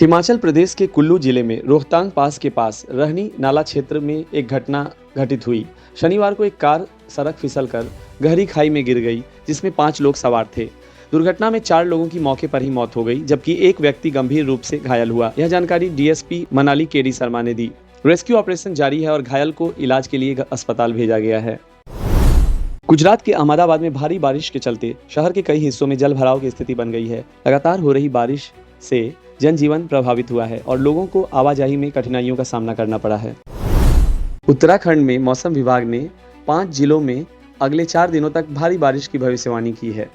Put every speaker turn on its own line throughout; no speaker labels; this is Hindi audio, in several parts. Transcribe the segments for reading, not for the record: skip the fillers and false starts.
हिमाचल प्रदेश के कुल्लू जिले में रोहतांग पास के पास रहनी नाला क्षेत्र में एक घटना घटित हुई। शनिवार को एक कार सड़क फिसलकर गहरी खाई में गिर गई, जिसमें 5 लोग सवार थे। दुर्घटना में 4 लोगों की मौके पर ही मौत हो गई, जबकि एक व्यक्ति गंभीर रूप से घायल हुआ। यह जानकारी डीएसपी मनाली केडी शर्मा ने दी। रेस्क्यू ऑपरेशन जारी है और घायल को इलाज के लिए अस्पताल भेजा गया है। गुजरात के अहमदाबाद में भारी बारिश के चलते शहर के कई हिस्सों में जल भराव की स्थिति बन गई है। लगातार हो रही बारिश से जनजीवन प्रभावित हुआ है और लोगों को आवाजाही में कठिनाइयों का सामना करना पड़ा है। उत्तराखंड में मौसम विभाग ने 5 जिलों में अगले 4 दिनों तक भारी बारिश की भविष्यवाणी की है।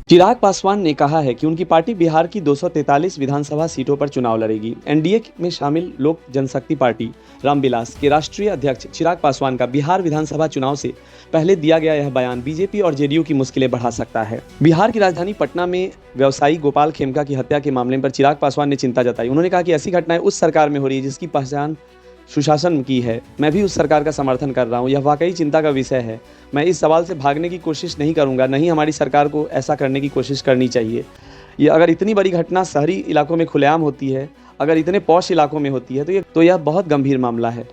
चिराग पासवान ने कहा है कि उनकी पार्टी बिहार की 243 विधानसभा सीटों पर चुनाव लड़ेगी। एनडीए में शामिल लोक जनशक्ति पार्टी रामविलास के राष्ट्रीय अध्यक्ष चिराग पासवान का बिहार विधानसभा चुनाव से पहले दिया गया यह बयान बीजेपी और जेडीयू की मुश्किलें बढ़ा सकता है। बिहार की राजधानी पटना में व्यवसायी गोपाल खेमका की हत्या के मामले पर चिराग पासवान ने चिंता जताई। उन्होंने कहा कि ऐसी घटनाएं उस सरकार में हो रही है जिसकी पहचान सुशासन की है। मैं भी उस सरकार का समर्थन कर रहा हूं। यह वाकई चिंता का विषय है। मैं इस सवाल से भागने की कोशिश नहीं करूंगा, नहीं हमारी सरकार को ऐसा करने की कोशिश करनी चाहिए। ये अगर इतनी बड़ी घटना शहरी इलाकों में खुलेआम होती है, अगर इतने पॉश इलाकों में होती है तो यह बहुत गंभीर मामला है।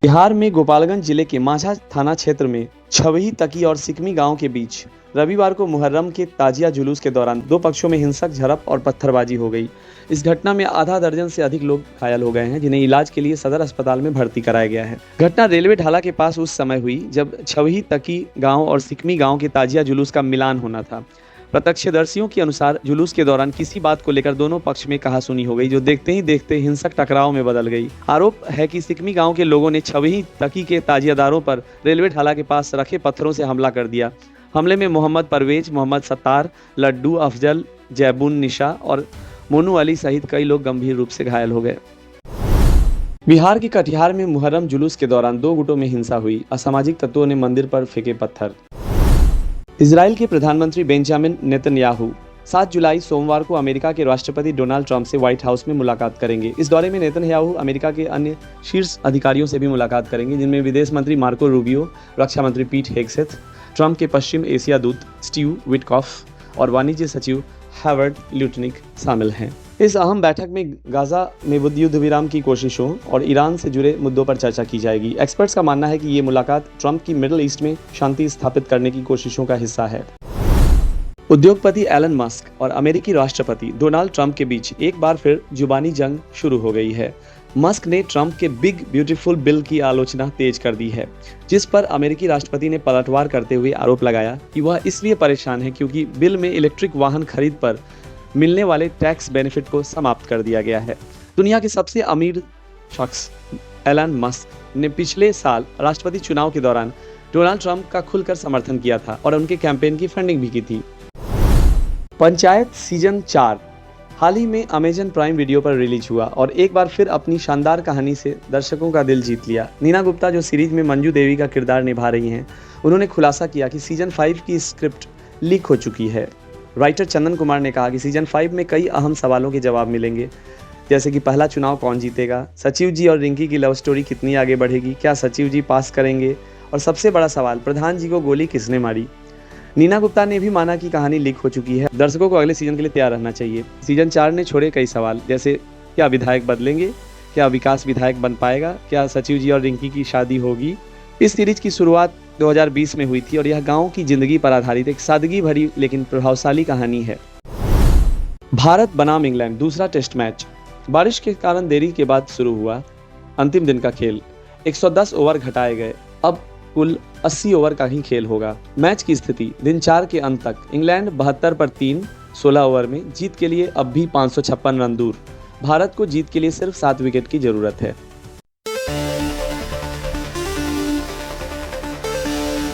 बिहार में गोपालगंज जिले के माझा थाना क्षेत्र में छवही तकी और सिकमी गांव के बीच रविवार को मुहर्रम के ताजिया जुलूस के दौरान 2 पक्षों में हिंसक झड़प और पत्थरबाजी हो गई। इस घटना में आधा दर्जन से अधिक लोग घायल हो गए हैं, जिन्हें इलाज के लिए सदर अस्पताल में भर्ती कराया गया है। घटना रेलवे ढाला के पास उस समय हुई जब छवही तकी गांव और सिकमी गांव के ताजिया जुलूस का मिलान होना था। प्रत्यक्षदर्शियों के अनुसार जुलूस के दौरान किसी बात को लेकर दोनों पक्ष में कहासुनी हो गई, जो देखते ही देखते हिंसक टकराव में बदल गई। आरोप है कि सिकमी गांव के लोगों ने छवही तकी के ताजियादारों पर रेलवे ढाला के पास रखे पत्थरों से हमला कर दिया। हमले में मोहम्मद परवेज, मोहम्मद सत्तार, लड्डू, अफजल, जैबुन निशा और मोनू अली सहित कई लोग गंभीर रूप से घायल हो गए। बिहार के कटिहार में मुहर्रम जुलूस के दौरान 2 गुटों में हिंसा हुई। असामाजिक तत्वों ने मंदिर पर फेंके पत्थर। इजराइल के प्रधानमंत्री बेंजामिन नेतन्याहू 7 जुलाई सोमवार को अमेरिका के राष्ट्रपति डोनाल्ड ट्रंप से व्हाइट हाउस में मुलाकात करेंगे। इस दौरे में नेतन्याहू अमेरिका के अन्य शीर्ष अधिकारियों से भी मुलाकात करेंगे, जिनमें विदेश मंत्री मार्को रूबियो, रक्षा मंत्री पीट हेगसेथ, ट्रंप के पश्चिम एशिया दूत स्टीव विटकॉफ और वाणिज्य सचिव हावर्ड ल्यूटनिक शामिल हैं। इस अहम बैठक में गाजा में युद्ध विराम की कोशिशों और ईरान से जुड़े मुद्दों पर चर्चा की जाएगी। एक्सपर्ट्स का मानना है कि ये मुलाकात ट्रंप की मिडिल ईस्ट में शांति स्थापित करने की कोशिशों का हिस्सा है। उद्योगपति एलन मस्क और अमेरिकी राष्ट्रपति डोनाल्ड ट्रंप के बीच एक बार फिर जुबानी जंग शुरू हो गई है। मस्क ने ट्रंप के बिग ब्यूटीफुल बिल की आलोचना तेज कर दी है, जिस पर अमेरिकी राष्ट्रपति ने पलटवार करते हुए आरोप लगाया कि वह इसलिए परेशान है क्योंकि बिल में इलेक्ट्रिक वाहन खरीद पर मिलने वाले टैक्स बेनिफिट को समाप्त कर दिया गया है। दुनिया के सबसे अमीर शख्स एलन मस्क ने पिछले साल राष्ट्रपति चुनाव के दौरान डोनाल्ड ट्रंप का खुलकर समर्थन किया था और उनके कैंपेन की फंडिंग भी की थी। पंचायत सीजन 4 हाल ही में अमेजन प्राइम वीडियो पर रिलीज हुआ और एक बार फिर अपनी शानदार कहानी से दर्शकों का दिल जीत लिया। नीना गुप्ता, जो सीरीज में मंजू देवी का किरदार निभा रही हैं, उन्होंने खुलासा किया कि सीजन 5 की स्क्रिप्ट लीक हो चुकी है। राइटर चंदन कुमार ने कहा कि सीजन 5 में कई अहम सवालों के जवाब मिलेंगे, जैसे कि पहला चुनाव कौन जीतेगा, सचिव जी और रिंकी की लव स्टोरी कितनी आगे बढ़ेगी, क्या सचिव जी पास करेंगे, और सबसे बड़ा सवाल, प्रधान जी को गोली किसने मारी। नीना गुप्ता ने भी माना कि कहानी लीक हो चुकी है। दर्शकों को अगले सीजन के लिए तैयार रहना चाहिए। सीजन 4 ने छोड़े कई सवाल, जैसे क्या विधायक बदलेंगे, क्या विकास विधायक बन पाएगा, क्या सचिव जी और रिंकी की शादी होगी। इस सीरीज की शुरुआत 2020 में हुई थी और यह गांव की जिंदगी पर आधारित एक सादगी भरी लेकिन प्रभावशाली कहानी है। भारत बनाम इंग्लैंड दूसरा टेस्ट मैच बारिश के कारण देरी के बाद शुरू हुआ। अंतिम दिन का खेल 110 ओवर घटाए गए। अब कुल 80 ओवर का ही खेल होगा। मैच की स्थिति दिन 4 के अंत तक इंग्लैंड 72 पर 3 16 ओवर में जीत के लिए अब भी 556 रन दूर। भारत को जीत के लिए सिर्फ 7 विकेट की जरूरत है।